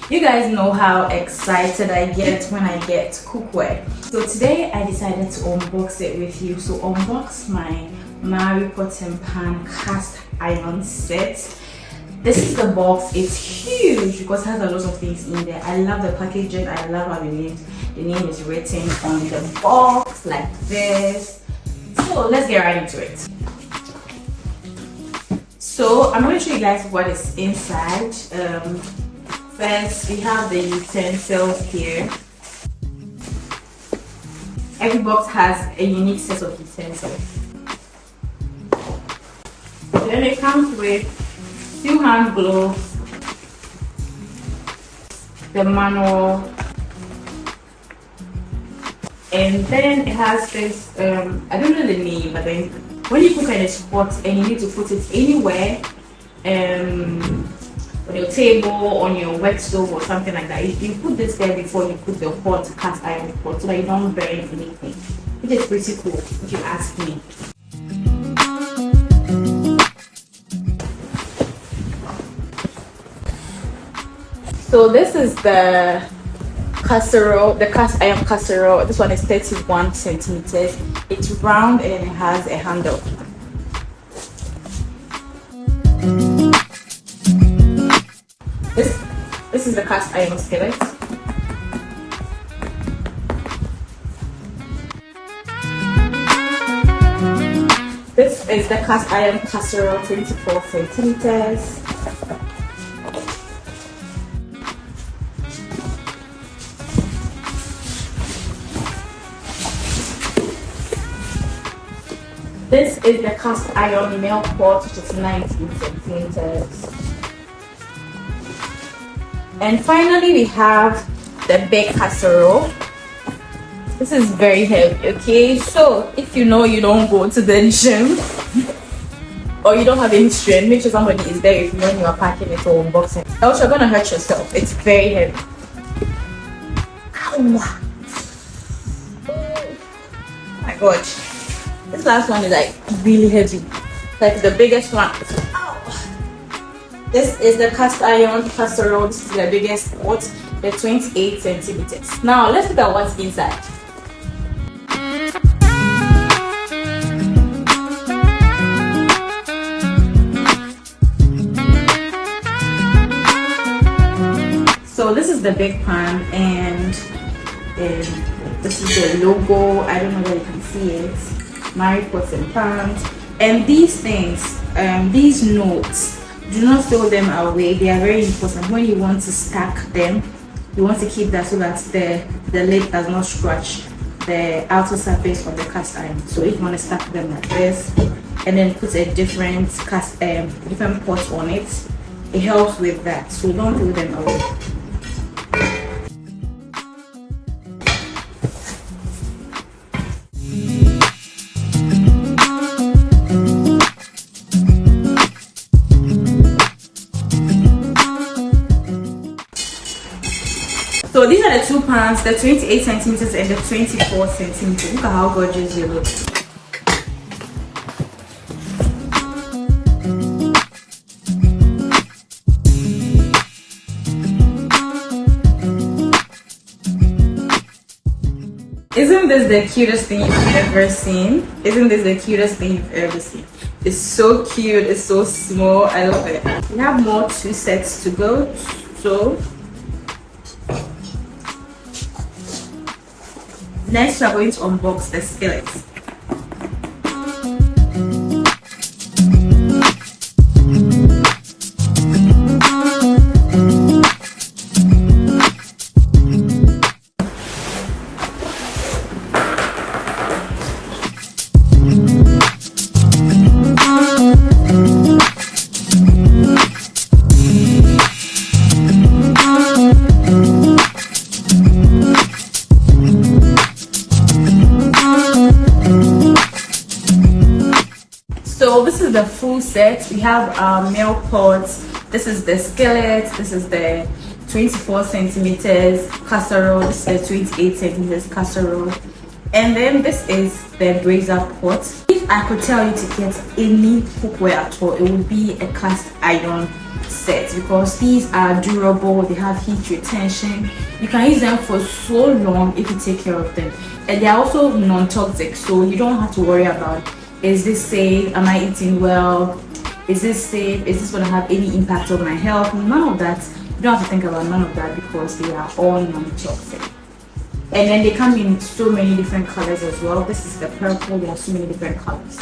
You guys know how excited I get when I get cookware. So today I decided to unbox it with you. So unbox my milkpot and pan cast iron set. This is the box. It's huge because it has a lot of things in there. I love the packaging. I love how the name is written on the box like this. So let's get right into it. So I'm going to show you guys what is inside. First, we have the utensils here. Every box has a unique set of utensils. Then it comes with 2 hand gloves, the manual, and then it has this, I don't know the name, but then when you cook in a spot and you need to put it anywhere, on your table, on your wet stove or something like that, you put this there before you put the hot cast iron pot so that you don't burn anything, which is pretty cool if you ask me. So this is the casserole, the cast iron casserole. This one is 31 centimeters. It's round and it has a handle. This is the cast iron skillet. This is the cast iron casserole, 24 centimeters. This is the cast iron milkpot, which is 19 centimeters. And finally, we have the big casserole. This is very heavy, okay? So if you know you don't go to the gym or you don't have any strength, make sure somebody is there if you when you are packing it or unboxing. Else you're gonna hurt yourself. It's very heavy. Ow. Oh my god. This last one is like really heavy. Like the biggest one. This is the cast iron casserole. This is the biggest pot, the 28 centimeters. Now let's look at what's inside. So this is the big pan, and this is the logo. I don't know whether you can see it. Milkpots and pans. And these things, these notes, do not throw them away. They are very important. When you want to stack them, you want to keep that so that the lid does not scratch the outer surface of the cast iron. So if you want to stack them like this and then put a different different pot on it, it helps with that. So don't throw them away. So these are the 2 pans, the 28 centimeters and the 24 centimeters. Look at how gorgeous they look. Isn't this the cutest thing you've ever seen? Isn't this the cutest thing you've ever seen? It's so cute, it's so small, I love it. We have more 2 sets to go, so next, we are going to unbox the skillet. So this is the full set. We have our milk pots. This is the skillet. This is the 24 centimeters casserole. This is the 28 centimeters casserole. And then this is the braiser pot. If if I could tell you to get any cookware at all, it would be a cast iron set, because these are durable, they have heat retention, you can use them for so long if you take care of them, and they are also non-toxic, so you don't have to worry about, is this safe, am I eating well, is this safe, is this going to have any impact on my health? None of that. You don't have to think about none of that, because they are all non-toxic. And then they come in so many different colors as well. This is the purple, there are so many different colors.